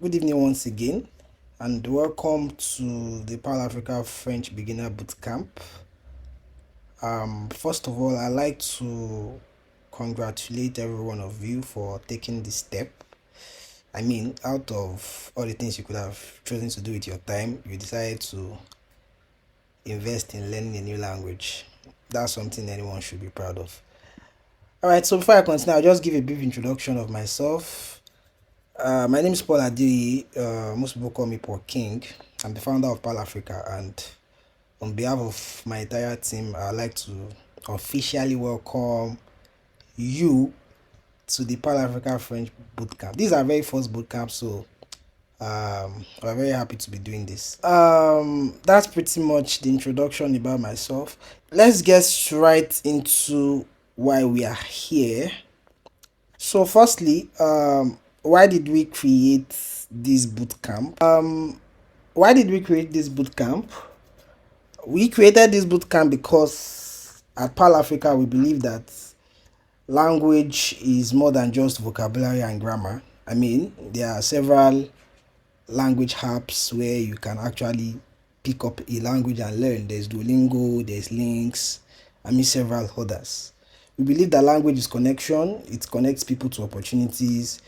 Good evening once again, and welcome to the ParleAfrica French Beginner Bootcamp. First of all, I'd like to congratulate every one of you for taking this step. I mean, out of all the things you could have chosen to do with your time, you decided to invest in learning a new language. That's something anyone should be proud of. All right, so before I continue, I'll just give a brief introduction of myself. My name is Paul Adeyi. Most people call me Paul King. I'm the founder of ParleAfrica, and on behalf of my entire team, I'd like to officially welcome you to the ParleAfrica French Bootcamp. These are our very first bootcamp, so we're very happy to be doing this. That's pretty much the introduction about myself. Let's get right into why we are here. So, firstly, why did we create this bootcamp? Why did we create this bootcamp? We created this bootcamp because at ParleAfrica we believe that language is more than just vocabulary and grammar. I mean, there are several language apps where you can actually pick up a language and learn. There's Duolingo, there's Links, I mean several others. We believe that language is connection, it connects people to opportunities,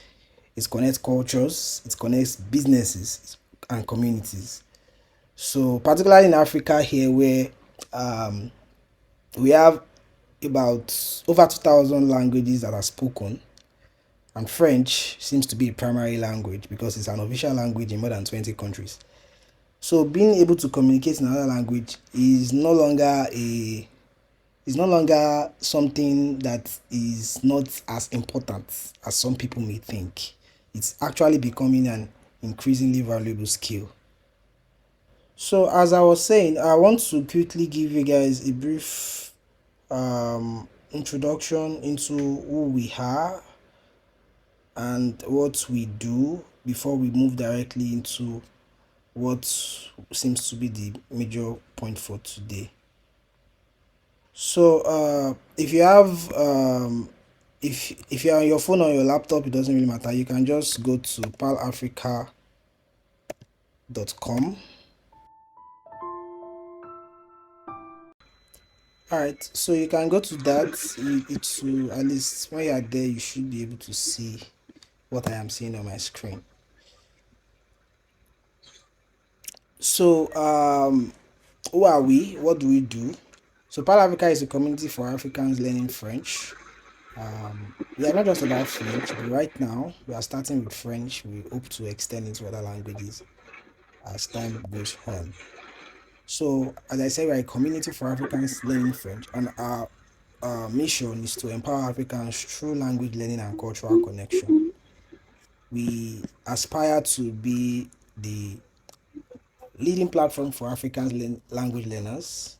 it connects cultures, it connects businesses and communities. So particularly in Africa here where um, we have about over 2,000 languages that are spoken, and French seems to be a primary language because it's an official language in more than 20 countries. So being able to communicate in another language is no longer something that is not as important as some people may think. It's actually becoming an increasingly valuable skill. So as I was saying, I want to quickly give you guys a brief introduction into who we are and what we do before we move directly into what seems to be the major point for today. So if you have if you're on your phone or your laptop, it doesn't really matter. You can just go to parleafrica.com. All right, so you can go to that. It will, at least when you are there, you should be able to see what I am seeing on my screen. So who are we? What do we do? So ParleAfrica is a community for Africans learning French. We are not just about French, but right now we are starting with French. We hope to extend into other languages as time goes on. So, as I said, we are a community for Africans learning French, and our mission is to empower Africans through language learning and cultural connection. We aspire to be the leading platform for Africans language learners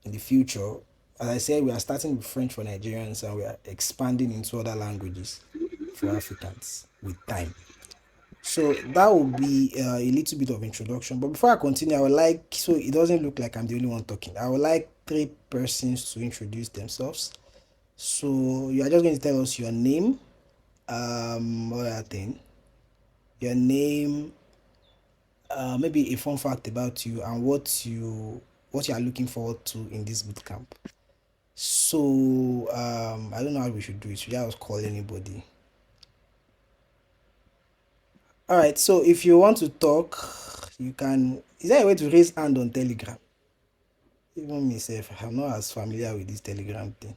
in the future. As I said, we are starting with French for Nigerians and we are expanding into other languages for Africans with time. So that would be a little bit of introduction. But before I continue, I would like, so it doesn't look like I'm the only one talking. I would like three persons to introduce themselves. So you are just going to tell us your name, what other thing, your name, maybe a fun fact about you and what you are looking forward to in this bootcamp. So I don't know how we should do it. Should I just call anybody? All right. So if you want to talk, you can. Is there a way to raise hand on Telegram? Even myself, I'm not as familiar with this Telegram thing.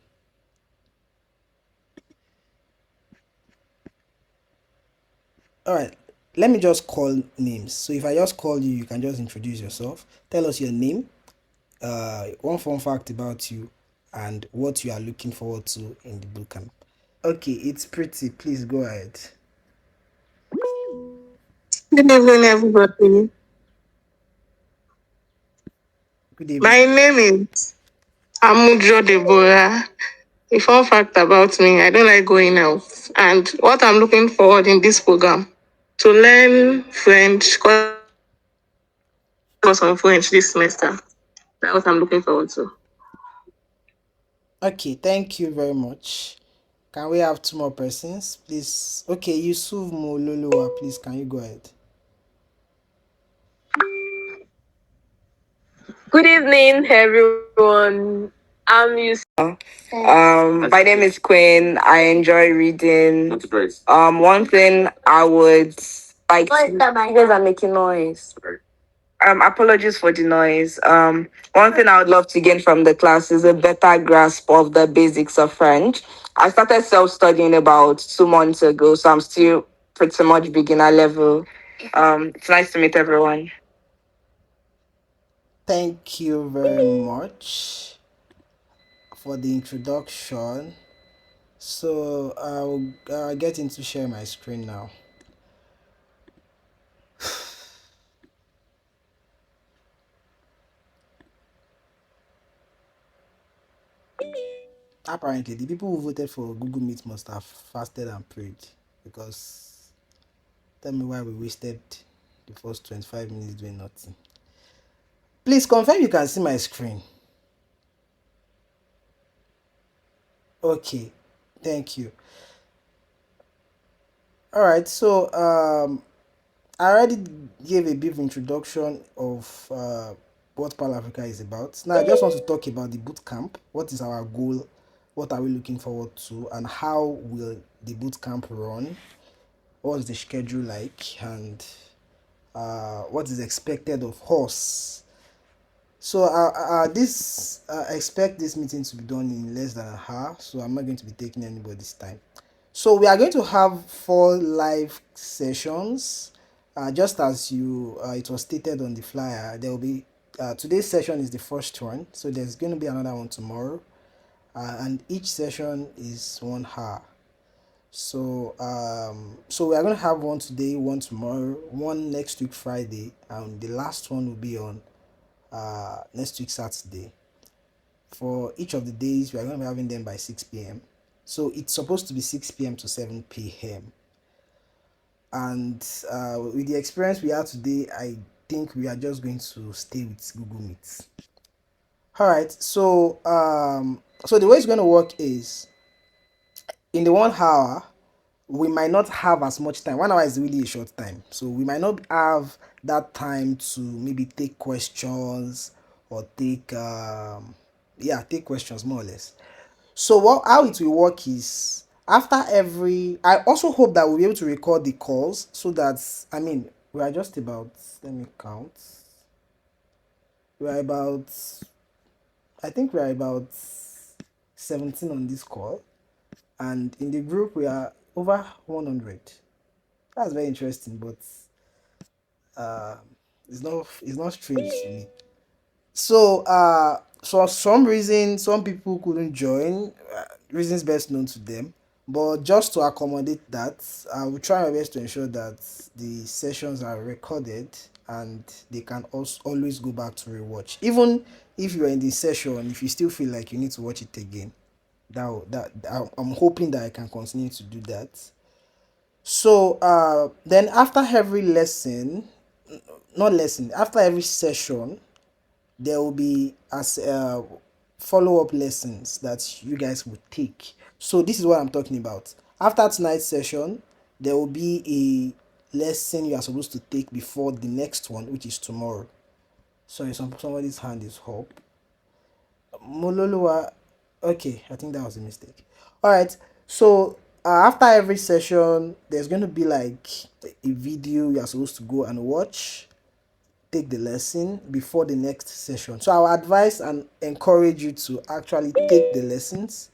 All right. Let me just call names. So if I just call you, you can just introduce yourself. Tell us your name, one fun fact about you, and what you are looking forward to in the bootcamp. Okay, it's pretty. Please go ahead. Good evening, everybody. Good evening. My name is Amujo Deborah. A fun fact about me, I don't like going out. And what I'm looking forward in this program, to learn French, course on French this semester. That's what I'm looking forward to. Okay, thank you very much. Can we have two more persons, please? Okay, Yusuf Mololowa, please, can you go ahead? Good evening, everyone. I'm used. My name is Quinn. I enjoy reading. That's great. One thing I would like. You guys are making noise. Apologies for the noise. One thing I would love to gain from the class is a better grasp of the basics of French. I started self-studying about 2 months ago, so I'm still pretty much beginner level. It's nice to meet everyone. Thank you very much for the introduction. So I'll get into share my screen now. Apparently, the people who voted for Google Meet must have fasted and prayed, because tell me why we wasted the first 25 minutes doing nothing. Please confirm you can see my screen. Okay, thank you. All right, so I already gave a brief introduction of what ParleAfrica is about. Now I just want to talk about the boot camp. What is our goal? What are we looking forward to? And how will the boot camp run? What's the schedule like? And what is expected of us? So this I expect this meeting to be done in less than an hour. So I'm not going to be taking anybody's time. So we are going to have 4 live sessions, just as you it was stated on the flyer. There will be today's session is the first one, so there's going to be another one tomorrow, and each session is 1 hour. So we are going to have one today, one tomorrow, one next week Friday, and the last one will be on next week Saturday. For each of the days, we are going to be having them by 6 p.m. So it's supposed to be 6 p.m. to 7 p.m. And with the experience we had today, I think we are just going to stay with Google Meet. All right. So the way it's going to work is, in the 1 hour, we might not have as much time. 1 hour is really a short time, so we might not have that time to maybe take questions or take questions, more or less. So how it will work is, after every, I also hope that we'll be able to record the calls, so that, I mean, we are just about, let me count, we are about, I think we are about 17 on this call, and in the group we are over 100. That's very interesting, but uh, it's not strange to me. So for some reason, some people couldn't join. Reasons best known to them. But just to accommodate that, I will try my best to ensure that the sessions are recorded, and they can also always go back to rewatch. Even if you're in the session, if you still feel like you need to watch it again, I'm hoping that I can continue to do that. So then after every lesson, not lesson, after every session, there will be as follow-up lessons that you guys would take. So this is what I'm talking about. After tonight's session, there will be a lesson you are supposed to take before the next one, which is tomorrow. Sorry, somebody's hand is up. Mololuwa. Okay, I think that was a mistake. All right. So after every session, there's going to be like a video you are supposed to go and watch, take the lesson before the next session. So I will advise and encourage you to actually take the lessons.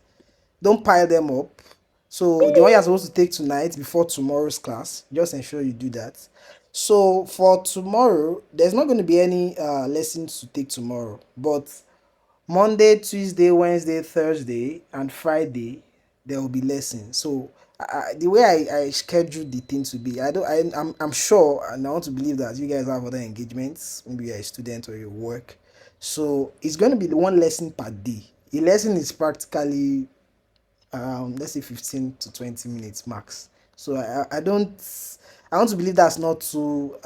Don't pile them up. So the one you're supposed to take tonight before tomorrow's class, just ensure you do that. So for tomorrow, there's not going to be any lessons to take tomorrow, but Monday, Tuesday, Wednesday, Thursday, and Friday there will be lessons. So the way I scheduled the thing to be, I'm sure, and I want to believe that you guys have other engagements. Maybe you're a student or you work, so it's going to be the one lesson per day. A lesson is practically let's say 15 to 20 minutes max. So I don't, I want to believe that's not too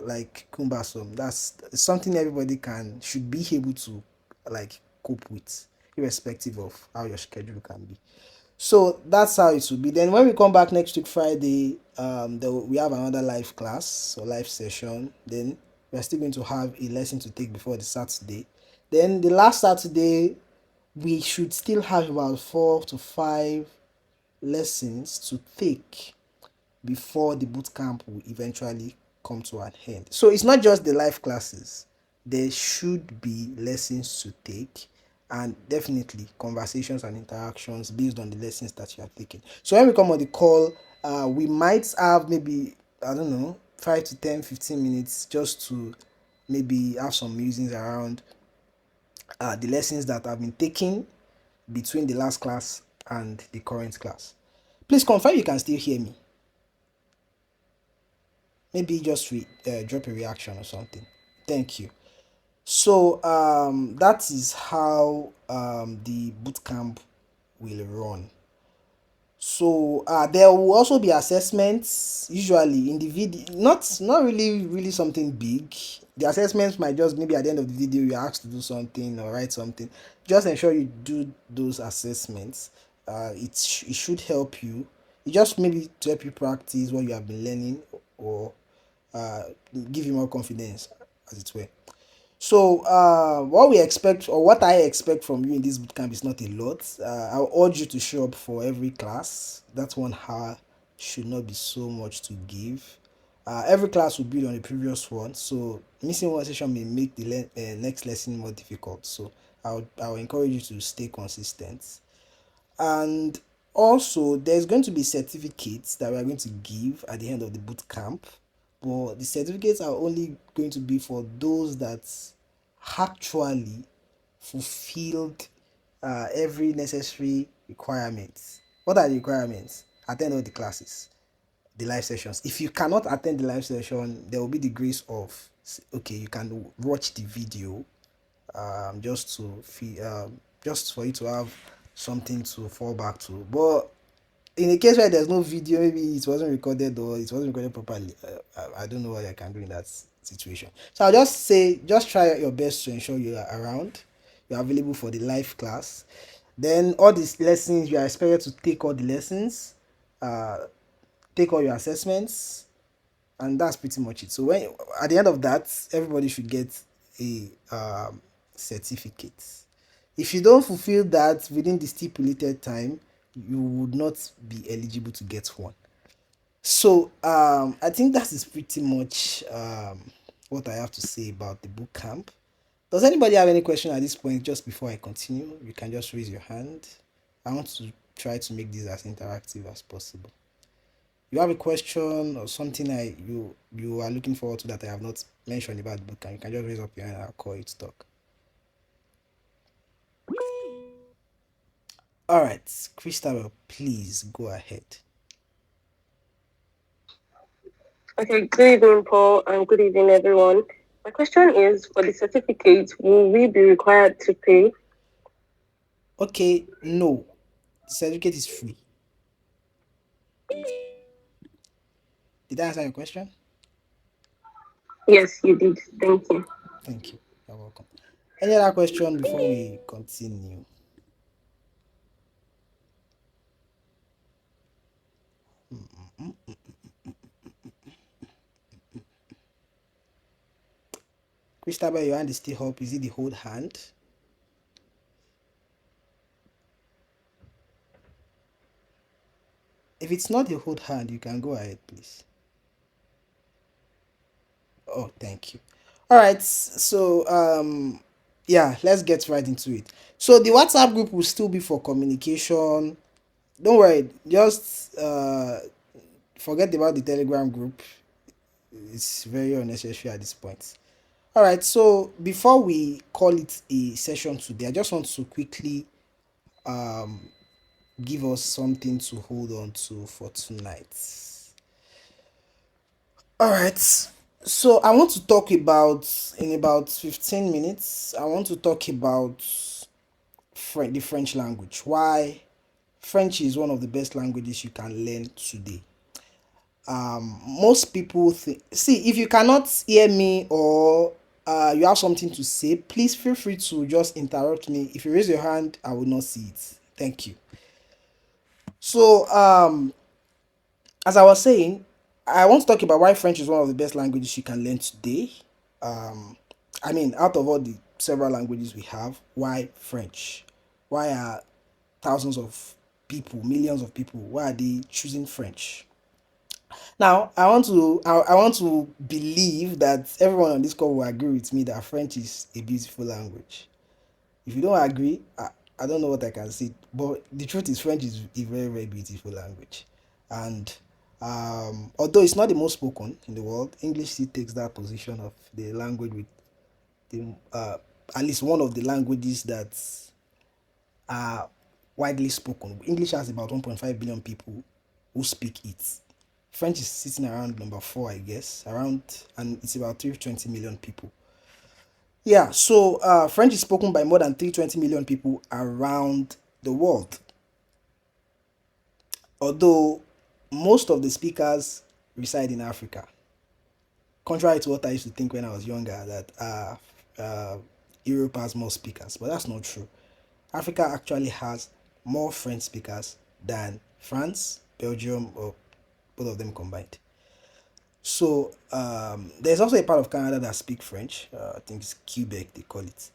like cumbersome. That's something everybody can should be able to like cope with, irrespective of how your schedule can be. So that's how it will be. Then when we come back next week Friday, we have another live class or live session. Then We are still going to have a lesson to take before the Saturday. Then the last Saturday, we should still have about 4 to 5 lessons to take before the boot camp will eventually come to an end. So it's not just the live classes. There should be lessons to take and definitely conversations and interactions based on the lessons that you are taking. So when we come on the call, we might have maybe, I don't know, 5 to 10, 15 minutes just to maybe have some musings around the lessons that have been taken between the last class and the current class. Please confirm you can still hear me. Maybe just drop a reaction or something. Thank you. So that is how the bootcamp will run. So there will also be assessments usually in the video, not really something big. The assessments might just maybe at the end of the video you're asked to do something or write something. Just ensure you do those assessments. It should help you. It just maybe to help you practice what you have been learning or uh, give you more confidence, as it were. So, what we expect or what I expect from you in this bootcamp is not a lot. I'll urge you to show up for every class. That 1 hour should not be so much to give. Every class will build on the previous one, so missing one session may make the next lesson more difficult. So, I'll encourage you to stay consistent. And also, there's going to be certificates that we are going to give at the end of the boot camp, but the certificates are only going to be for those that actually fulfilled every necessary requirement. What are the requirements? Attend all the classes, the live sessions. If you cannot attend the live session, there will be the grace of, okay, you can watch the video just to feel just for you to have something to fall back to. But in a case where there's no video, maybe it wasn't recorded or it wasn't recorded properly, I don't know what I can do in that situation. So I'll just say, just try your best to ensure you are around, you're available for the live class. Then all these lessons, you are expected to take all the lessons, uh, take all your assessments, and that's pretty much it. So when at the end of that, everybody should get a certificate. If you don't fulfill that within the stipulated time, you would not be eligible to get one. So I think that is pretty much what I have to say about the boot camp. Does anybody have any question at this point? Just before I continue, you can just raise your hand. I want to try to make this as interactive as possible. You have a question or something you are looking forward to that I have not mentioned about the book, and you can just raise up your hand and I'll call you to talk. All right, Christabel, please go ahead. Okay, good evening, Paul, and good evening, everyone. My question is, for the certificate, will we be required to pay? Okay, no, the certificate is free. Did I answer your question? Yes, you did. Thank you. Thank you. You're welcome. Any other question before we continue? Christabel, your hand is still up. Is it the hold hand? If it's not the hold hand, you can go ahead, please. Oh, thank you. All right, so yeah, let's get right into it. So the WhatsApp group will still be for communication. Don't worry, just forget about the Telegram group. It's very unnecessary at this point. All right, so before we call it a session today, I just want to quickly give us something to hold on to for tonight. All right. So I want to talk about in about 15 minutes. I want to talk about the French language. Why French is one of the best languages you can learn today. Most people think, see, if you cannot hear me or you have something to say, please feel free to just interrupt me. If you raise your hand, I will not see it. Thank you. So as I was saying, I want to talk about why French is one of the best languages you can learn today. Um, I mean, out of all the several languages we have, why French? Why are thousands of people, millions of people, why are they choosing French? Now, I want to believe that everyone on this call will agree with me that French is a beautiful language. If you don't agree, I don't know what I can say. But the truth is, French is a very, very beautiful language. And although it's not the most spoken in the world, English still takes that position of the language with the at least one of the languages that are widely spoken. English has about 1.5 billion people who speak it. French is sitting around number four, I guess, around, and it's about 320 million people. Yeah, so French is spoken by more than 320 million people around the world. Although most of the speakers reside in Africa, contrary to what I used to think when I was younger, that Europe has more speakers, but that's not true. Africa actually has more French speakers than France, Belgium, or both of them combined. So there's also a part of Canada that speak French. I think it's Quebec they call it.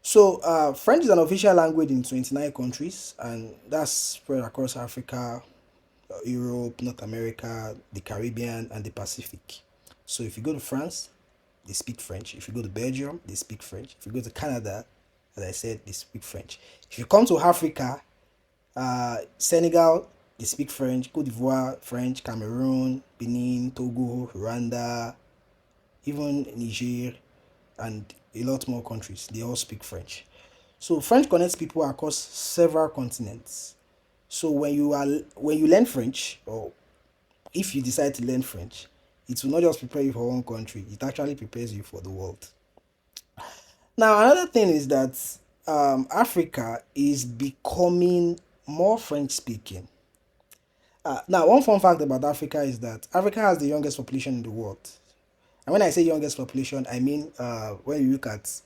So French is an official language in 29 countries, and that's spread across Africa, Europe, North America, the Caribbean, and the Pacific. So if you go to France, they speak French. If you go to Belgium, they speak French. If you go to Canada, as I said, they speak French. If you come to Africa, Senegal, they speak French. Cote d'Ivoire, French. Cameroon, Benin, Togo, Rwanda, even Niger, and a lot more countries. They all speak French. So French connects people across several continents. So when you learn French, or if you decide to learn French, it will not just prepare you for one country, it actually prepares you for the world. Now, another thing is that Africa is becoming more French speaking. Now, one fun fact about Africa is that Africa has the youngest population in the world. And when I say youngest population, I mean when you look at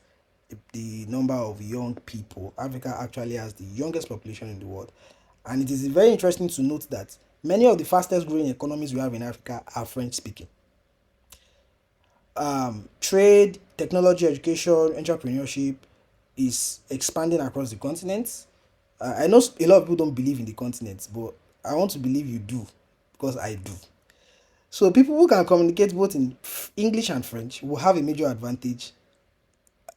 the number of young people, Africa actually has the youngest population in the world. And it is very interesting to note that many of the fastest growing economies we have in Africa are French speaking. Trade, technology, education, entrepreneurship is expanding across the continent. I know a lot of people don't believe in the continent, but I want to believe you do because I do. So people who can communicate both in English and French will have a major advantage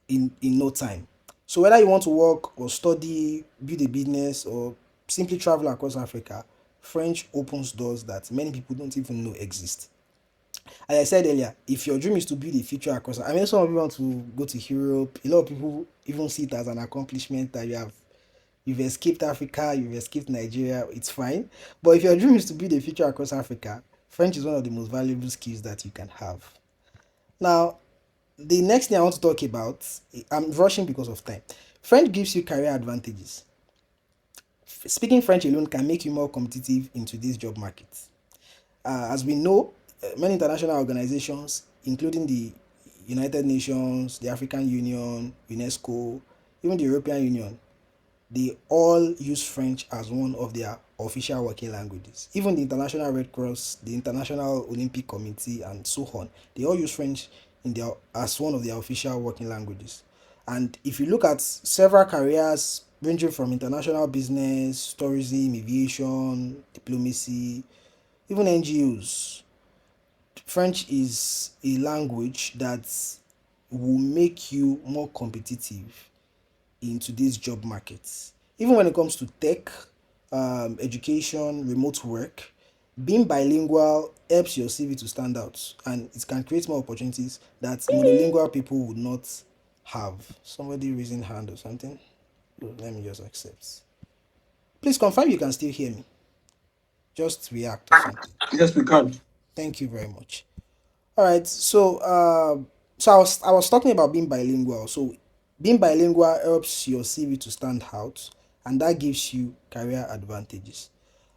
in no time. So whether you want to work or study, build a business, or simply travel across Africa, French opens doors that many people don't even know exist. As I said earlier, if your dream is to build a future across, I mean, some of you want to go to Europe. A lot of people even see it as an accomplishment that you've escaped Africa, you've escaped Nigeria. It's fine, but if your dream is to build a future across Africa, French is one of the most valuable skills that you can have. Now, the next thing I want to talk about, I'm rushing because of time. French gives you career advantages. Speaking French alone can make you more competitive in today's job market. As we know, many international organizations, including the United Nations, the African Union, UNESCO, even the European Union, they all use French as one of their official working languages. Even the International Red Cross, the International Olympic Committee, and so on, they all use French in their as one of their official working languages. And if you look at several careers ranging from international business, tourism, aviation, diplomacy, even NGOs, French is a language that will make you more competitive in today's job markets. Even when it comes to tech, education, remote work, being bilingual helps your CV to stand out, and it can create more opportunities that monolingual people would not have. Somebody raising hand or something? Let me just accept. Please confirm you can still hear me. Just react or something. Yes, we can. Thank you very much. All right, so I was talking about being bilingual. So being bilingual helps your CV to stand out, and that gives you career advantages.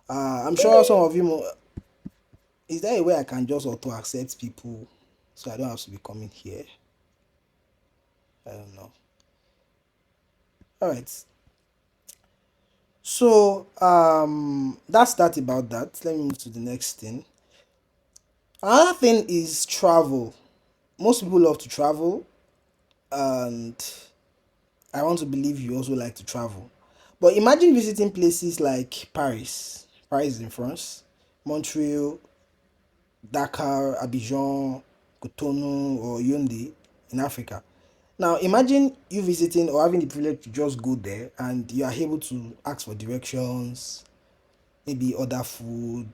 I'm sure some of you is there a way I can just auto accept people so I don't have to be coming here? I don't know. All right. So that's that about that. Let me move to the next thing. Another thing is travel. most people love to travel, and I want to believe you also like to travel. But imagine visiting places like Paris, Paris in France, Montreal, Dakar, Abidjan, Cotonou, or Yaoundé in Africa. Now, imagine you visiting or having the privilege to just go there and you are able to ask for directions, maybe order food,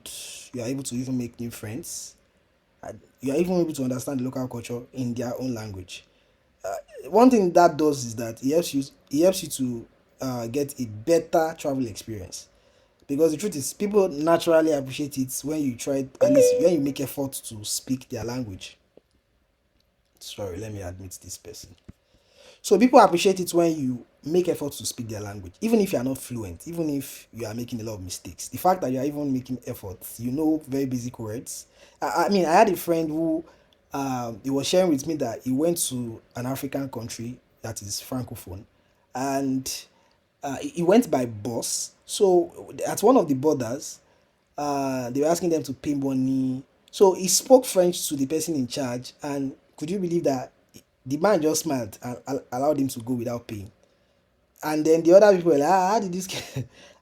you are able to even make new friends, and you are even able to understand the local culture in their own language. One thing that does is that it helps you to get a better travel experience, because the truth is people naturally appreciate it when you try, at least when you make effort to speak their language. Sorry, let me admit this person. So people appreciate it when you make effort to speak their language, even if you are not fluent, even if you are making a lot of mistakes. The fact that you are even making efforts, you know very basic words. I mean, I had a friend who he was sharing with me that he went to an African country that is francophone, and he went by bus. So at one of the borders, they were asking them to pay money. So he spoke French to the person in charge, and could you believe that the man just smiled and allowed him to go without paying? And then the other people were like, how did this,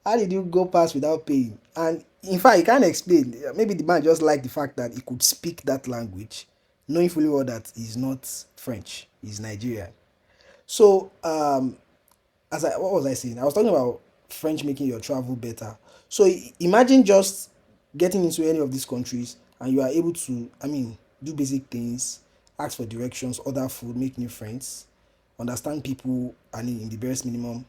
how did you go past without paying? And in fact, he can't explain. Maybe the man just liked the fact that he could speak that language, knowing fully well that he's not French, he's Nigerian. So what was I saying? I was talking about French making your travel better. So imagine just getting into any of these countries and you are able to, I mean, do basic things, ask for directions, order food, make new friends, understand people, and in the barest minimum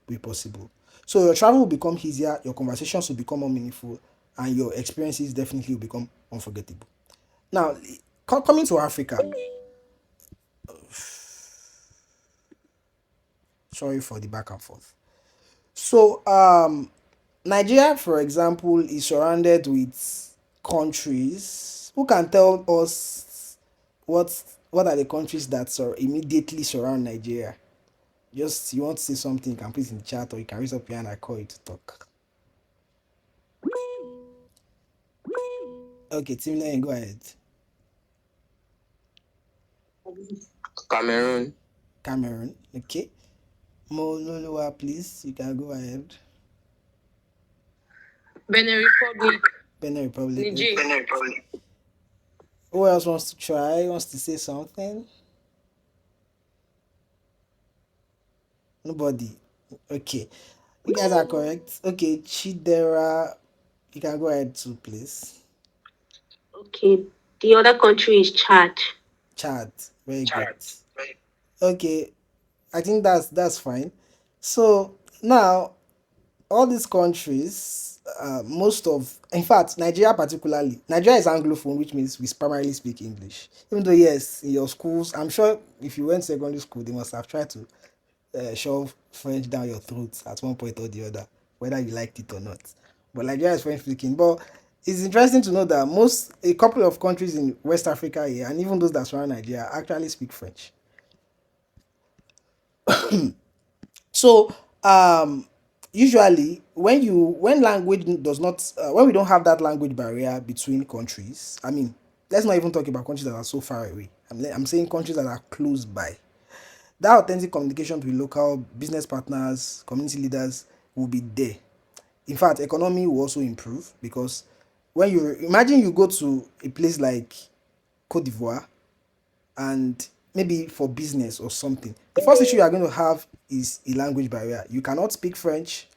way possible. So your travel will become easier, your conversations will become more meaningful, and your experiences definitely will become unforgettable. Now, coming to Africa, sorry for the back and forth. So, Nigeria, for example, is surrounded with countries. Who can tell us what what are the countries that immediately surround Nigeria? Just you want to say something, you can put it in the chat, or you can raise up your hand. I call you to talk. Okay, Tim, let me go ahead. Cameroon. Cameroon. Okay, Mololowa, please, you can go ahead. Benin Republic. Benin Republic. Niger. Okay. Benin Republic. Who else wants to try? Wants to say something? Nobody. Okay. You guys are correct. Okay, Chidera, you can go ahead too, please. Okay. The other country is Chad. Chad, very good. Chad. Right. Okay, I think that's fine. So now all these countries, most of, in fact, Nigeria particularly, Nigeria is Anglophone, which means we primarily speak English. Even though yes, in your schools, I'm sure if you went to secondary school, they must have tried to shove French down your throat at one point or the other, whether you liked it or not. But Nigeria is French speaking. But it's interesting to know that a couple of countries in West Africa here, and even those that surround Nigeria, actually speak French. So usually when language does not when we don't have that language barrier between countries, I mean, let's not even talk about countries that are so far away. I'm saying countries that are close by. That authentic communication with local business partners, community leaders will be there. In fact, economy will also improve, because when you imagine you go to a place like Cote d'Ivoire, and maybe for business or something, the first issue you are going to have is a language barrier. You cannot speak French.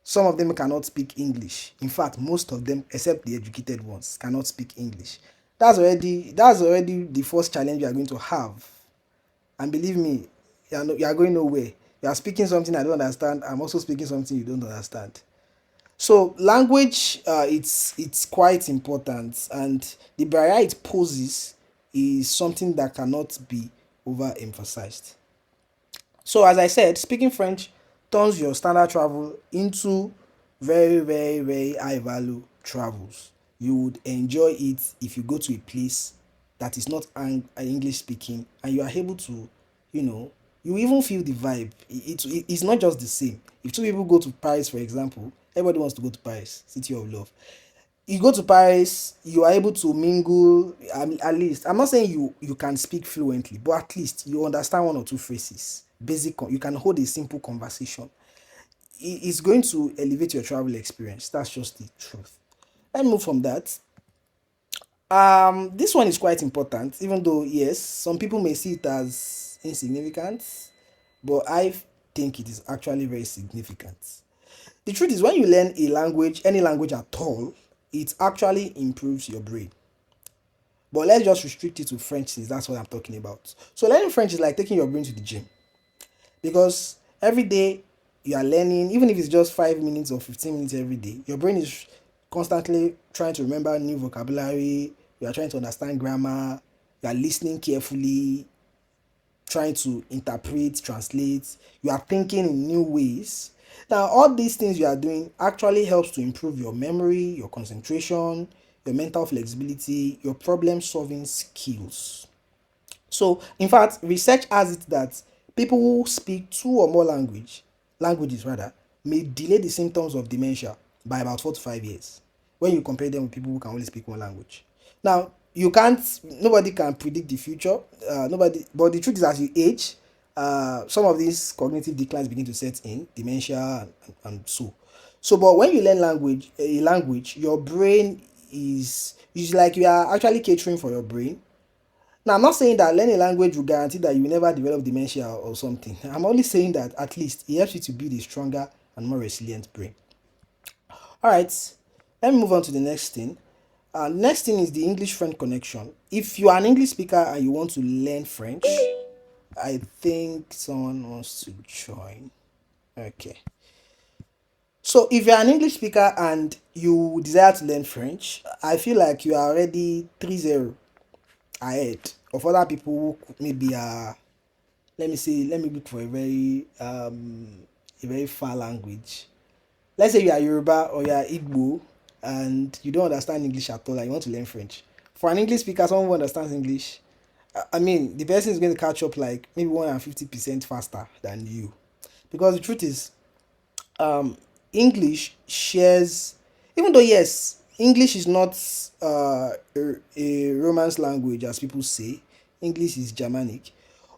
Some of them cannot speak English. In fact, most of them, except the educated ones, cannot speak English. That's already the first challenge you are going to have. And believe me, you are going nowhere. You are speaking something I don't understand. I'm also speaking something you don't understand. So language, it's quite important, and the barrier it poses is something that cannot be overemphasized. So as I said, speaking French turns your standard travel into very, very, very high value travels. You would enjoy it if you go to a place that is not English speaking, and you are able to, you know, you even feel the vibe. It's not just the same. If two people go to Paris, for example, everybody wants to go to Paris, city of love. You go to Paris, you are able to mingle. At least, I'm not saying you can speak fluently, but at least you understand one or two phrases. You can hold a simple conversation. It's going to elevate your travel experience. That's just the truth. Let's move from that. This one is quite important, even though yes, some people may see it as insignificant, but I think it is actually very significant. The truth is, when you learn a language, any language at all, it actually improves your brain. But let's just restrict it to French since that's what I'm talking about. So learning French is like taking your brain to the gym, because every day you are learning, even if it's just 5 minutes or 15 minutes every day, your brain is constantly trying to remember new vocabulary, you are trying to understand grammar, you are listening carefully, trying to interpret, translate, you are thinking in new ways. Now, all these things you are doing actually helps to improve your memory, your concentration, your mental flexibility, your problem solving skills. So, in fact, research has it that people who speak two or more languages rather, may delay the symptoms of dementia by about 4 to 5 years when you compare them with people who can only speak one language. Now, nobody can predict the future. But the truth is, as you age, some of these cognitive declines begin to set in, dementia and so. So, but when you learn a language, your brain is like you are actually catering for your brain. Now, I'm not saying that learning a language will guarantee that you will never develop dementia or something. I'm only saying that at least it helps you to build a stronger and more resilient brain. All right, let me move on to the next thing. Next thing is the English French connection. If you are an English speaker and you want to learn French, I think someone wants to join. Okay. So, if you're an English speaker and you desire to learn French, I feel like you are already 3-0 ahead of other people who maybe are, let me look for a very far language. Let's say you are Yoruba or you are Igbo and you don't understand English at all and you want to learn French. For an English speaker, someone who understands English, I mean, the person is going to catch up like maybe 150% faster than you. Because the truth is, um, English shares, even though yes, English is not a Romance language as people say, English is Germanic,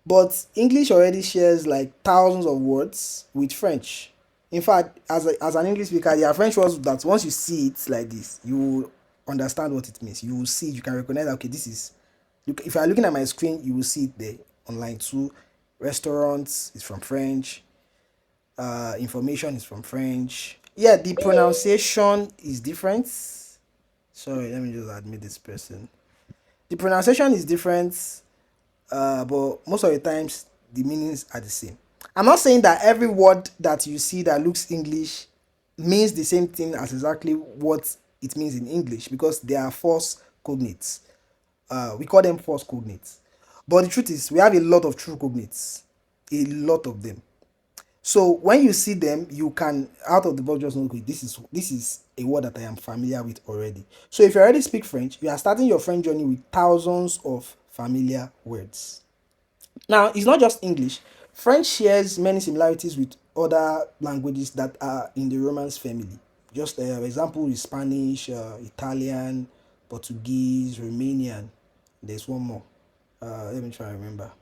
but English already shares like thousands of words with French. In fact, as an English speaker, there are French words that once you see it like this, you will understand what it means. You will see, you can recognize, okay, this is, if you are looking at my screen, you will see it there online too. Restaurants is from French, information is from French. Yeah, the pronunciation is different. Sorry, let me just admit this person. The pronunciation is different, but most of the times the meanings are the same. I'm not saying that every word that you see that looks English means the same thing as exactly what it means in English, because they are false cognates. We call them false cognates. But the truth is, we have a lot of true cognates, a lot of them. So when you see them, you can out of the box just know, okay, this is a word that I am familiar with already. So if you already speak French, you are starting your French journey with thousands of familiar words. Now, it's not just English. French shares many similarities with other languages that are in the Romance family. Just example is Spanish, Italian, Portuguese, Romanian. There's one more. Let me try to remember.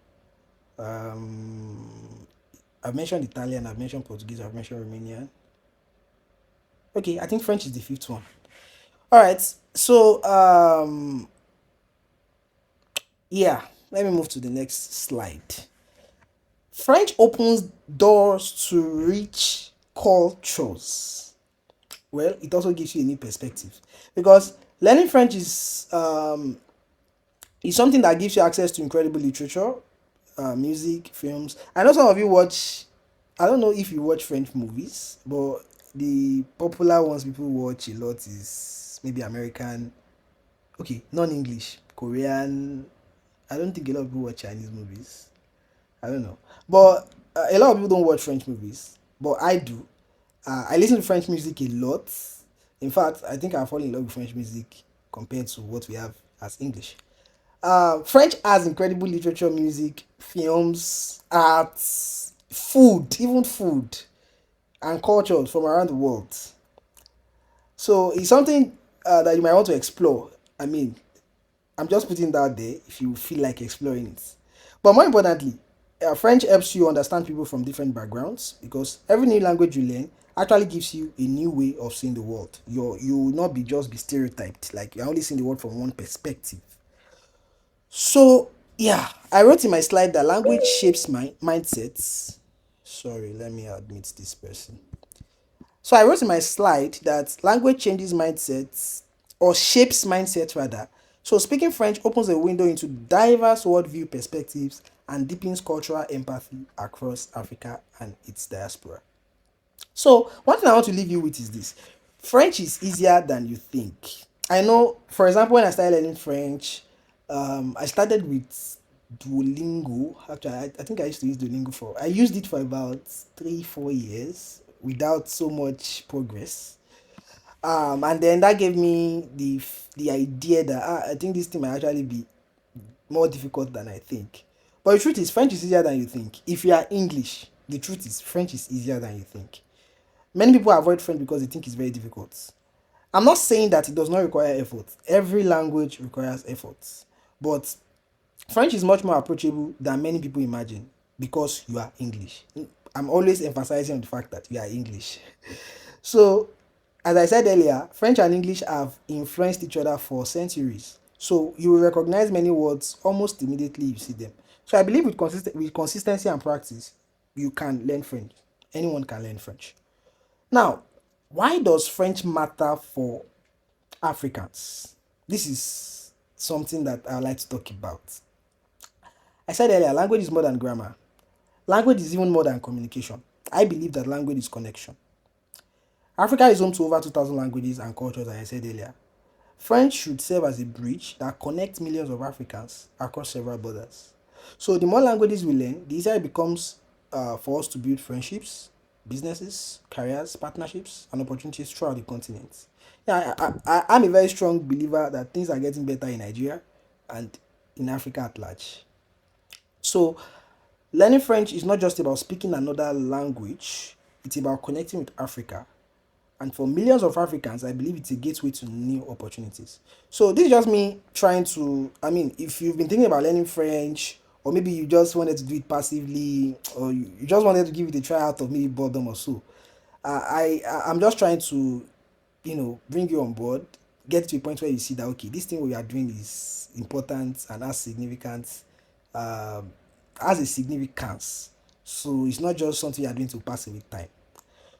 Um, I've mentioned Italian, I've mentioned Portuguese, I've mentioned Romanian. Okay, I think French is the fifth one. All right. So, yeah, let me move to the next slide. French opens doors to rich cultures. Well, it also gives you a new perspective, because learning French is something that gives you access to incredible literature, music, films. I know some of you watch. I don't know if you watch French movies, but the popular ones people watch a lot is maybe American. Okay, non-English, Korean. I don't think a lot of people watch Chinese movies. I don't know, but a lot of people don't watch French movies, but I do. I listen to French music a lot. In fact, I think I fall in love with French music compared to what we have as English. French has incredible literature, music, films, arts, food, even food, and cultures from around the world. So it's something that you might want to explore. I mean, I'm just putting that there if you feel like exploring it. But more importantly, French helps you understand people from different backgrounds because every new language you learn actually gives you a new way of seeing the world. You will not be just be stereotyped, like you're only seeing the world from one perspective. So yeah, I wrote in my slide that language shapes my mindsets. Sorry, let me admit this person. So I wrote in my slide that language changes mindsets or shapes mindsets rather. So speaking French opens a window into diverse worldview perspectives and deepens cultural empathy across Africa and its diaspora. So one thing I want to leave you with is this. French is easier than you think. I know, for example, when I started learning French, I started with Duolingo. Actually, I think I used to use Duolingo for. I used it for about 3 4 years without so much progress. And then that gave me the idea that I think this thing might actually be more difficult than I think. But the truth is, French is easier than you think. If you are English, the truth is, French is easier than you think. Many people avoid French because they think it's very difficult. I'm not saying that it does not require effort. Every language requires effort. But French is much more approachable than many people imagine because you are English. I'm always emphasizing on the fact that you are English. So, as I said earlier, French and English have influenced each other for centuries. So, you will recognize many words almost immediately you see them. So, I believe with consistency and practice, you can learn French. Anyone can learn French. Now, why does French matter for Africans? This is something that I like to talk about. I said earlier, language is more than grammar. Language is even more than communication. I believe that language is connection. Africa is home to over 2,000 languages and cultures, as I said earlier. French should serve as a bridge that connects millions of Africans across several borders. So, the more languages we learn, the easier it becomes for us to build friendships, businesses, careers, partnerships, and opportunities throughout the continent. Yeah, I'm a very strong believer that things are getting better in Nigeria and in Africa at large. So, learning French is not just about speaking another language, it's about connecting with Africa. And for millions of Africans, I believe it's a gateway to new opportunities. So this is just me trying to, I mean, if you've been thinking about learning French, or maybe you just wanted to do it passively, or you just wanted to give it a try out of maybe boredom or so, I'm just trying to, bring you on board, get to a point where you see that okay, this thing we are doing is important and um, has a significance. So it's not just something you are doing to pass away time.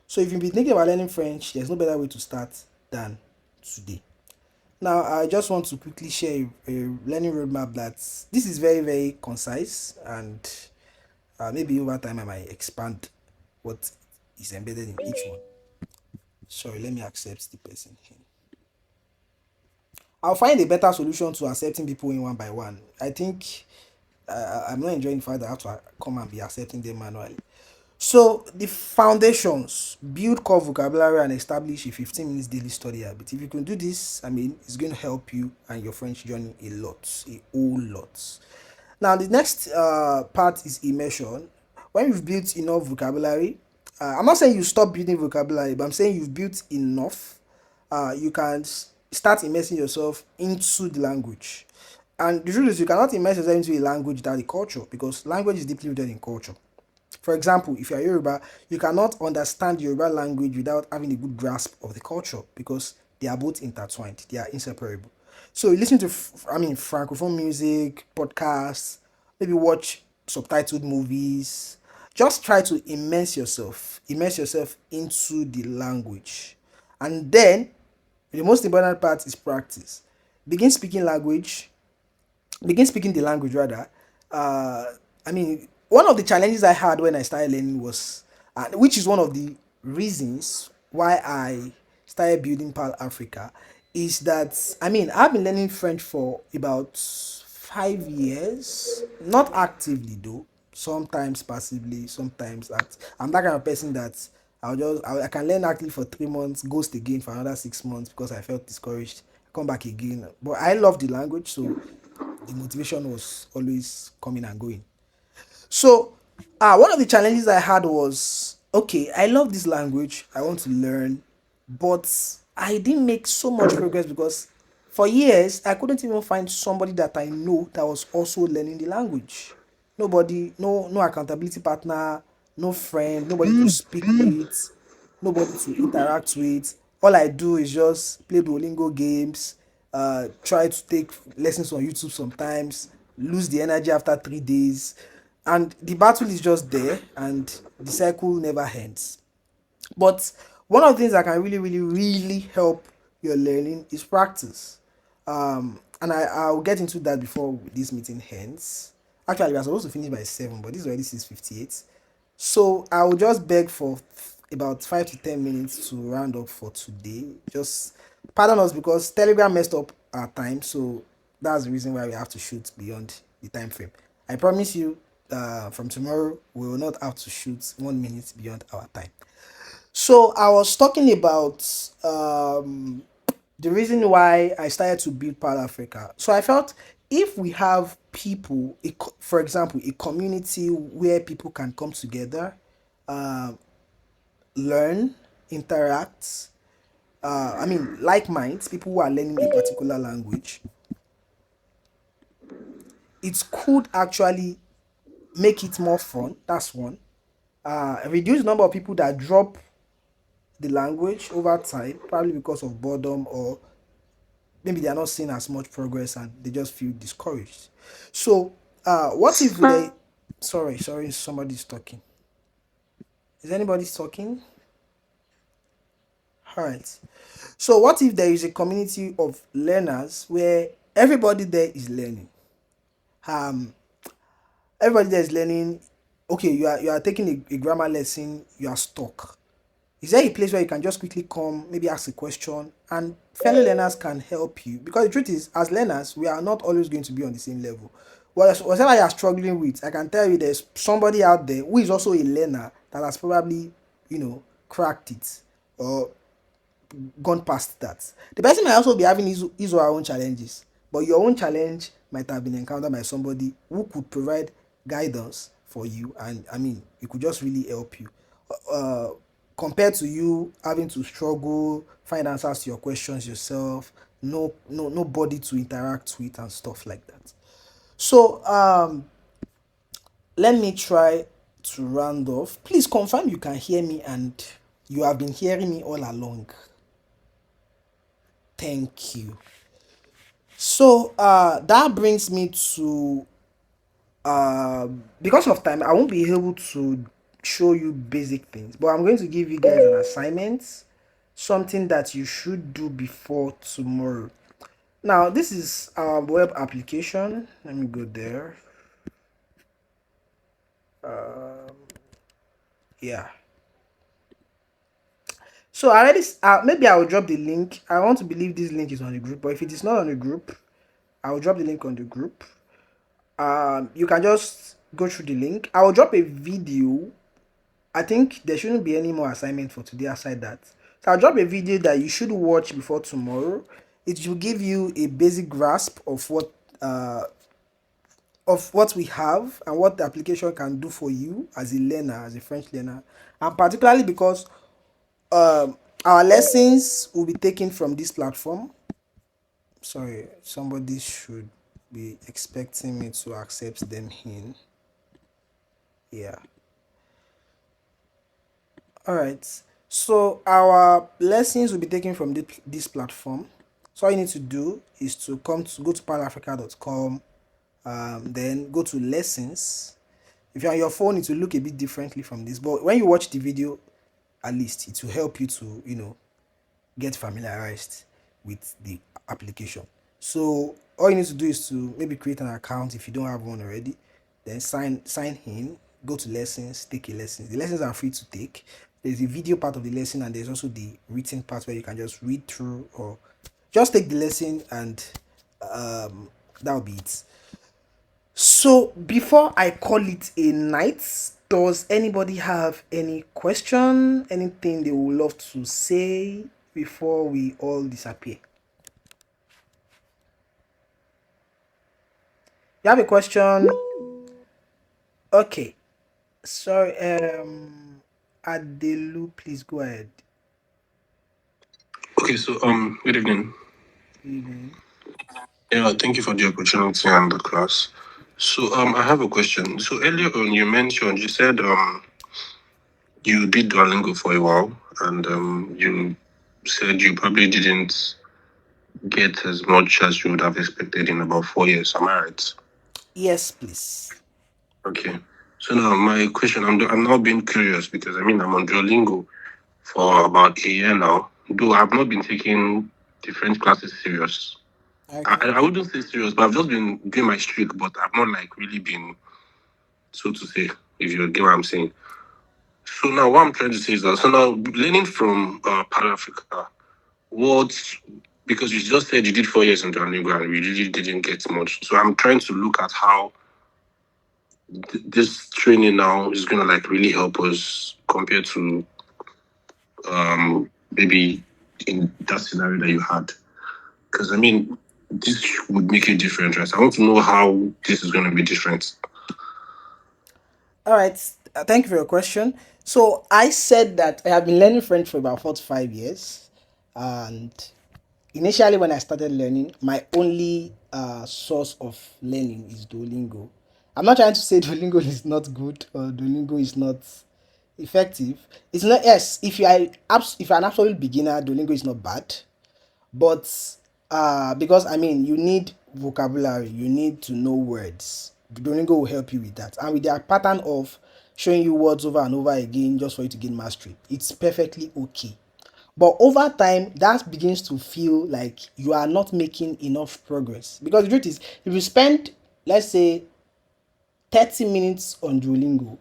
So if you've been thinking about learning French, there's no better way to start than today. Now, I just want to quickly share a learning roadmap that this is very, very concise and maybe over time I might expand what is embedded in each one. Sorry, let me accept the person here. I'll find a better solution to accepting people in one by one. I think I'm not enjoying the fact that I have to come and be accepting them manually. So the foundations: build core vocabulary and establish a 15 minutes daily study habit. If you can do this, I mean, it's going to help you and your French journey a whole lot. Now the next part is immersion. When you've built enough vocabulary, I'm not saying you stop building vocabulary, but I'm saying you've built enough. You can start immersing yourself into the language. And the truth is, you cannot immerse yourself into a language without a culture because language is deeply rooted in culture. For example, if you are Yoruba, you cannot understand Yoruba language without having a good grasp of the culture because they are both intertwined, they are inseparable. So you listen to, francophone music, podcasts, maybe watch subtitled movies. Just try to immerse yourself into the language. And then the most important part is practice. Begin speaking language begin speaking the language rather. One of the challenges I had when I started learning was, which is one of the reasons why I started building ParleAfrica, is that I've been learning French for about 5 years, not actively though. Sometimes passively, sometimes act. I'm that kind of person that I can learn actively for 3 months, ghost again for another 6 months because I felt discouraged, come back again. But I love the language, so the motivation was always coming and going. So, one of the challenges I had was okay, I love this language, I want to learn, but I didn't make so much progress because for years I couldn't even find somebody that I know that was also learning the language. Nobody, no accountability partner, no friend, nobody to speak with, nobody to interact with. All I do is just play Duolingo games, try to take lessons on YouTube sometimes, lose the energy after 3 days, and the battle is just there, and the cycle never ends. But one of the things that can really, really, really help your learning is practice. And I'll get into that before this meeting ends. Actually, we are supposed to finish by 7, but this is already 6:58. So I will just beg for about 5 to 10 minutes to round up for today. Just pardon us because Telegram messed up our time, so that's the reason why we have to shoot beyond the time frame. I promise you, from tomorrow we will not have to shoot 1 minute beyond our time. So I was talking about the reason why I started to build ParleAfrica. So I felt if we have people, for example, a community where people can come together, uh, learn, interact, like minds, people who are learning a particular language, it could actually make it more fun. That's one. Reduce the number of people that drop the language over time, probably because of boredom, or maybe they are not seeing as much progress and they just feel discouraged. So, what if they? Sorry, somebody's talking. Is anybody talking? All right. So, what if there is a community of learners where everybody there is learning? Um, everybody there is learning. Okay, you are taking a grammar lesson. You are stuck. Is there a place where you can just quickly come, maybe ask a question, and fellow learners can help you? Because the truth is, as learners, we are not always going to be on the same level. Whatever you are struggling with, I can tell you there's somebody out there who is also a learner that has probably, cracked it or gone past that. The person might also be having his or her own challenges, but your own challenge might have been encountered by somebody who could provide guidance for you, and it could just really help you. Uh, Compared to you having to struggle, find answers to your questions yourself, nobody to interact with and stuff like that. So let me try to round off. Please confirm you can hear me and you have been hearing me all along. Thank you. So that brings me to because of time, I won't be able to show you basic things, but I'm going to give you guys an assignment, something that you should do before tomorrow. Now, this is our web application. Let me go there. Yeah. So I already, maybe I will drop the link. I want to believe this link is on the group, but if it is not on the group, I will drop the link on the group. You can just go through the link. I will drop a video. I think there shouldn't be any more assignment for today aside that. So I'll drop a video that you should watch before tomorrow. It will give you a basic grasp of what we have and what the application can do for you as a learner, as a French learner, and particularly because our lessons will be taken from this platform. Sorry, somebody should be expecting me to accept them in. Yeah. All right. So our lessons will be taken from this platform. So all you need to do is to go to ParleAfrica.com, then go to lessons. If you're on your phone, it will look a bit differently from this, but when you watch the video, at least it will help you to get familiarized with the application. So all you need to do is to maybe create an account if you don't have one already, then sign in, go to lessons, take a lesson. The lessons are free to take. There's a video part of the lesson and there's also the written part where you can just read through or just take the lesson, and that'll be it. So before I call it a night, does anybody have any question, anything they would love to say before we all disappear? You have a question? Okay. Sorry, Adelu, please go ahead. Okay, so good evening. Evening. Yeah, thank you for the opportunity and the class. So I have a question. So earlier on, you said you did Duolingo for a while, and you said you probably didn't get as much as you would have expected in about 4 years. Am I right? Yes, please. Okay. So now my question, I'm now being curious because I mean I'm on Duolingo for about a year now. Though I've not been taking different classes serious. Okay. I wouldn't say serious, but I've just been doing my streak, but I've not like really been, so to say, if you get what I'm saying. So now what I'm trying to say is that so now learning from ParleAfrica, what because you just said you did 4 years in Duolingo and we really didn't get much. So I'm trying to look at how this training now is gonna like really help us compared to maybe in that scenario that you had. Because I mean, this would make a difference, right? I want to know how this is going to be different. All right. Thank you for your question. So I said that I have been learning French for about 4 to 5 years, and initially when I started learning, my only source of learning is Duolingo. I'm not trying to say Duolingo is not good or Duolingo is not effective. It's not. Yes, if you're an absolute beginner, Duolingo is not bad. But because I mean, you need vocabulary, you need to know words. Duolingo will help you with that, and with their pattern of showing you words over and over again just for you to gain mastery, it's perfectly okay. But over time, that begins to feel like you are not making enough progress, because the truth is, if you spend, let's say, 30 minutes on Duolingo,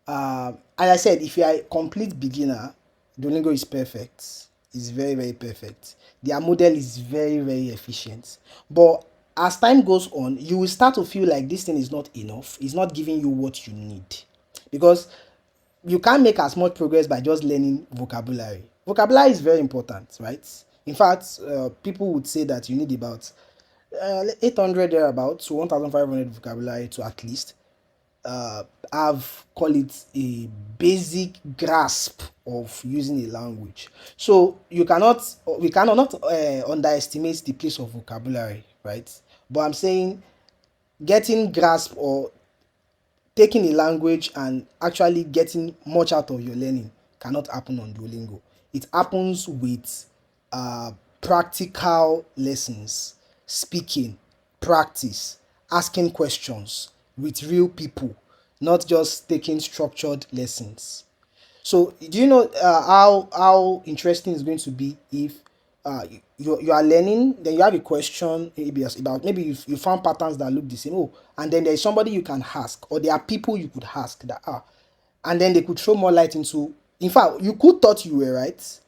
as I said, if you are a complete beginner, Duolingo is perfect. It's very, very perfect. Their model is very, very efficient. But as time goes on, you will start to feel like this thing is not enough. It's not giving you what you need. Because you can't make as much progress by just learning vocabulary. Vocabulary is very important, right? In fact, people would say that you need about 800 thereabout to 1500 vocabulary to at least have, call it, a basic grasp of using a language. So we cannot not underestimate the place of vocabulary, right? But I'm saying getting grasp or taking a language and actually getting much out of your learning cannot happen on Duolingo. It happens with practical lessons, speaking, practice, asking questions with real people, not just taking structured lessons. So do you know how interesting it's going to be if you are learning, then you have a question maybe about, maybe you found patterns that look the same, oh, and then there's somebody you can ask, or there are people you could ask that are, and then they could throw more light into. In fact, you could thought you were right,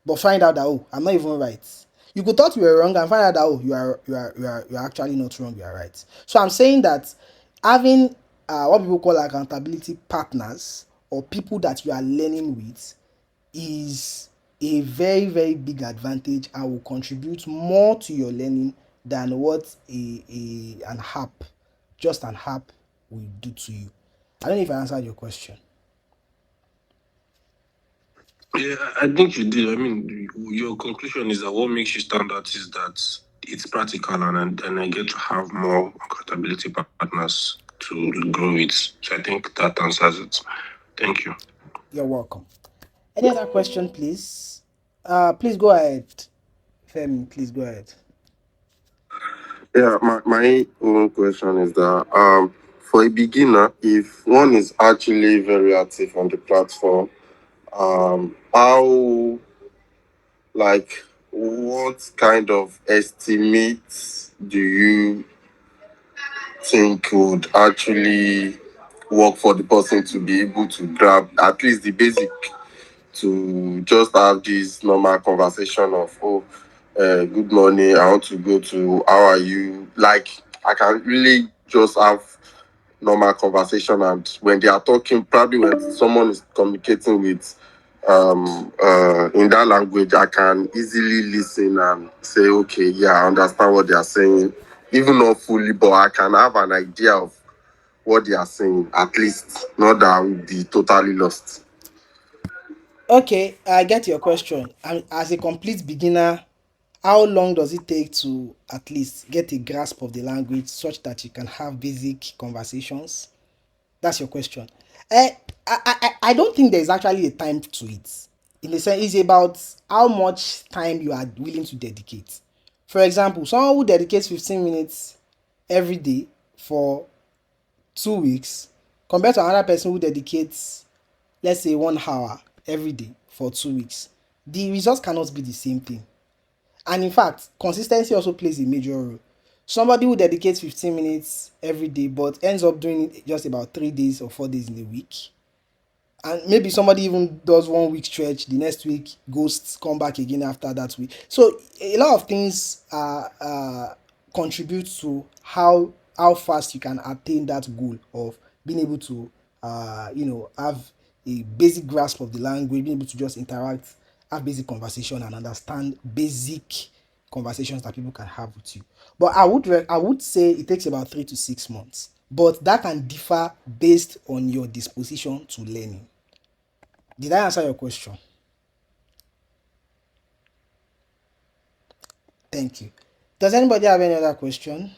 but find out that, oh, I'm not even right. You could thought you were wrong and find out that, oh, you are actually not wrong, you are right. So I'm saying that having what people call accountability partners, or people that you are learning with, is a very, very big advantage and will contribute more to your learning than what an app, just an app, will do to you. I don't know if I answered your question. Yeah, I think you did. I mean, your conclusion is that what makes you stand out is that it's practical and I get to have more accountability partners to grow with. So I think that answers it. Thank you. You're welcome. Any other question, please? Please go ahead. Femi, please go ahead. Yeah, my own question is that for a beginner, if one is actually very active on the platform, how like what kind of estimates do you think would actually work for the person to be able to grab at least the basic to just have this normal conversation of good morning, I want to go to how are you, like I can really just have normal conversation, and when they are talking, probably when someone is communicating with in that language, I can easily listen and say okay, yeah, I understand what they are saying, even not fully, but I can have an idea of what they are saying, at least not that I will be totally lost. Okay, I get your question. And as a complete beginner, how long does it take to at least get a grasp of the language such that you can have basic conversations? That's your question. Eh, I don't think there's actually a time to it. In the sense, it's about how much time you are willing to dedicate. For example, someone who dedicates 15 minutes every day for 2 weeks compared to another person who dedicates, let's say, 1 hour every day for 2 weeks, the results cannot be the same thing. And in fact, consistency also plays a major role. Somebody who dedicates 15 minutes every day but ends up doing it just about 3 days or 4 days in a week, and maybe somebody even does 1 week stretch, the next week ghosts come back again after that week. So a lot of things contribute to how fast you can attain that goal of being able to have a basic grasp of the language, being able to just interact, have basic conversation, and understand basic conversations that people can have with you. But I would say it takes about 3 to 6 months, but that can differ based on your disposition to learning. Did I answer your question? Thank you. Does anybody have any other question?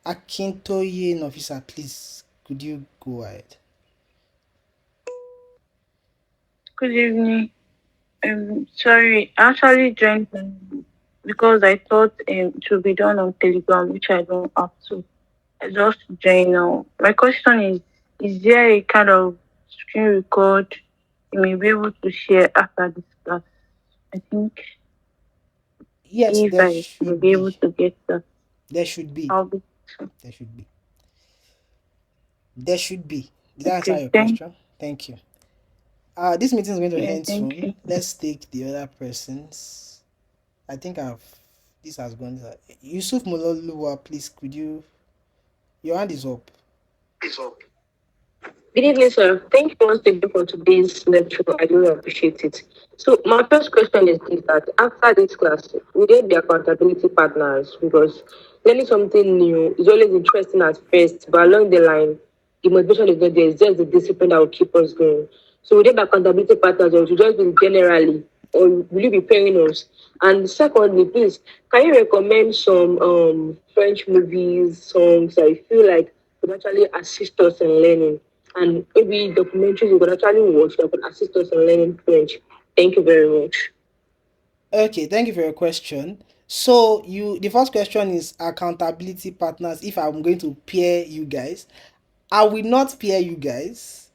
Akintoye Nofisa, please, could you go ahead? Good evening. Sorry, I actually joined because I thought it would be done on Telegram, which I don't have to. I just joined now. My question is there a kind of screen record you may be able to share after this class? I think Yes, if there I may should be able be. to get that, There should be. I'll be There should be. There should be. Did I answer okay. your question? Thank you. This meeting is going to Yeah, end thank soon. you. Let's take the other persons. I think this has gone. Yusuf Mololuwa, please, could you? Your hand is up. Good evening, sir. Thank you once again for today's lecture. I really appreciate it. So, my first question is this, that after this class, will there be accountability partners? Because learning something new is always interesting at first, but along the line, the motivation is not there. It's just the discipline that will keep us going. So, will there be accountability partners, or will it just be generally, or will you be pairing us? And secondly, please, can you recommend some French movies, songs that you feel like could actually assist us in learning? And maybe documentaries you could actually watch that could assist us in learning French. Thank you very much. Okay, thank you for your question. So the first question is accountability partners. If I'm going to peer you guys, I will not peer you guys.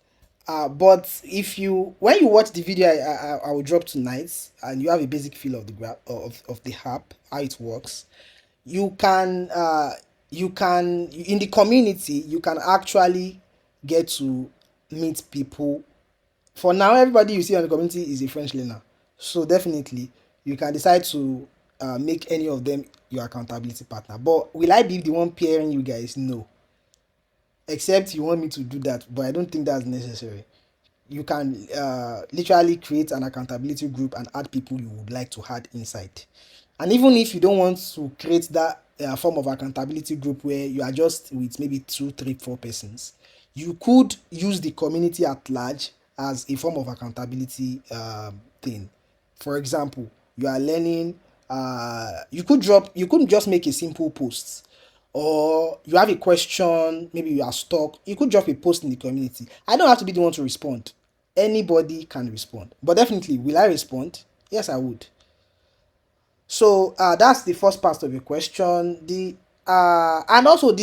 But if you when you watch the video I will drop tonight and you have a basic feel of the of the app, how it works, you can in the community you can actually get to meet people. For now, everybody you see on the community is a French learner. So definitely, you can decide to make any of them your accountability partner. But will I be the one peering you guys? No. Except you want me to do that, but I don't think that's necessary. You can literally create an accountability group and add people you would like to add inside. And even if you don't want to create that form of accountability group where you are just with maybe two, three, four persons, you could use the community at large as a form of accountability thing. For example, you are learning, you couldn't just make a simple post, or you have a question, maybe you are stuck, you could drop a post in the community. I don't have to be the one to respond. Anybody can respond. But definitely, will I respond? Yes, I would. So that's the first part of your question. The and also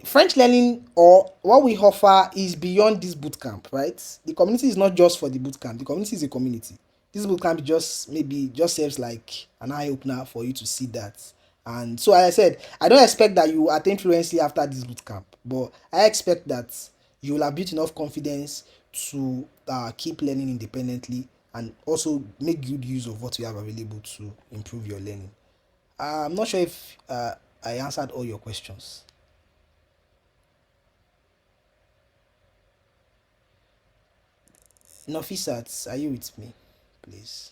French learning or what we offer is beyond this bootcamp, right? The community is not just for the bootcamp. The community is a community. This bootcamp just maybe just serves like an eye opener for you to see that. And so, as I said, I don't expect that you attain fluency after this bootcamp, but I expect that you will have built enough confidence to keep learning independently and also make good use of what you have available to improve your learning. I'm not sure if I answered all your questions. Nofisat, are you with me, please?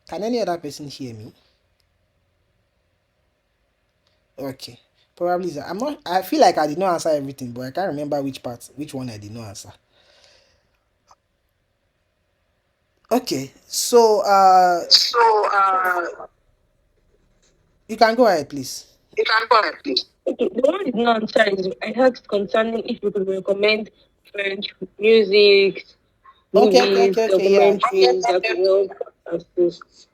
Can any other person hear me? Okay. Probably. I'm not. I feel like I did not answer everything, but I can't remember which one I did not answer. Okay, so So, you can go ahead, please. you can go ahead, please. Okay, the one is not answer is I asked concerning if you could recommend French music, movies, Okay. Yeah, documentaries that could help assist.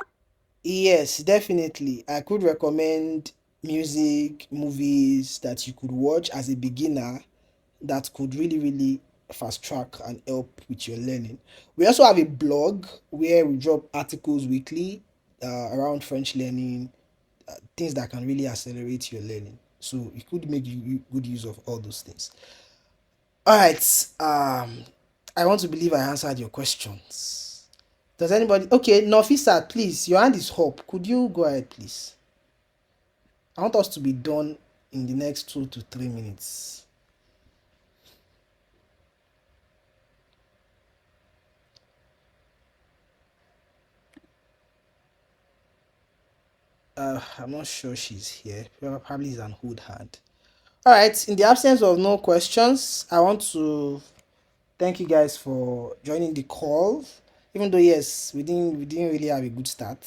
yes, definitely. I could recommend music, movies that you could watch as a beginner that could really fast track and help with your learning. We also have a blog where we drop articles weekly around French learning, things that can really accelerate your learning. So you could make good use of all those things. All right. I want to believe I answered your questions. Does anybody? Okay, Nofisa, please. Your hand is up. Could you go ahead, please? I want us to be done in the next 2 to 3 minutes. I'm not sure she's here. Probably is an hold hand. All right. In the absence of no questions, I want to thank you guys for joining the call. Even though yes, we didn't really have a good start,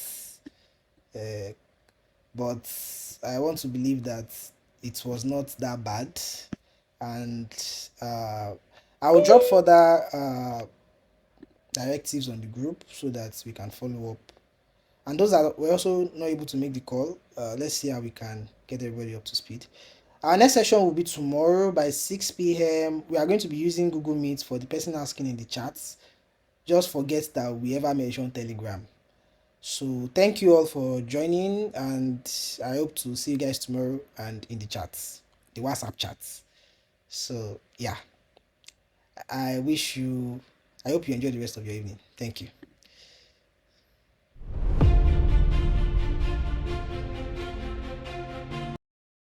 uh, but I want to believe that it was not that bad, and uh, I will drop further directives on the group so that we can follow up. And those that were also not able to make the call, let's see how we can get everybody up to speed. Our next session will be tomorrow by 6 p.m. We are going to be using Google Meet for the person asking in the chats. Just forget that we ever mentioned Telegram. So thank you all for joining, and I hope to see you guys tomorrow and in the chats, the WhatsApp chats. So yeah, I hope you enjoy the rest of your evening. Thank you.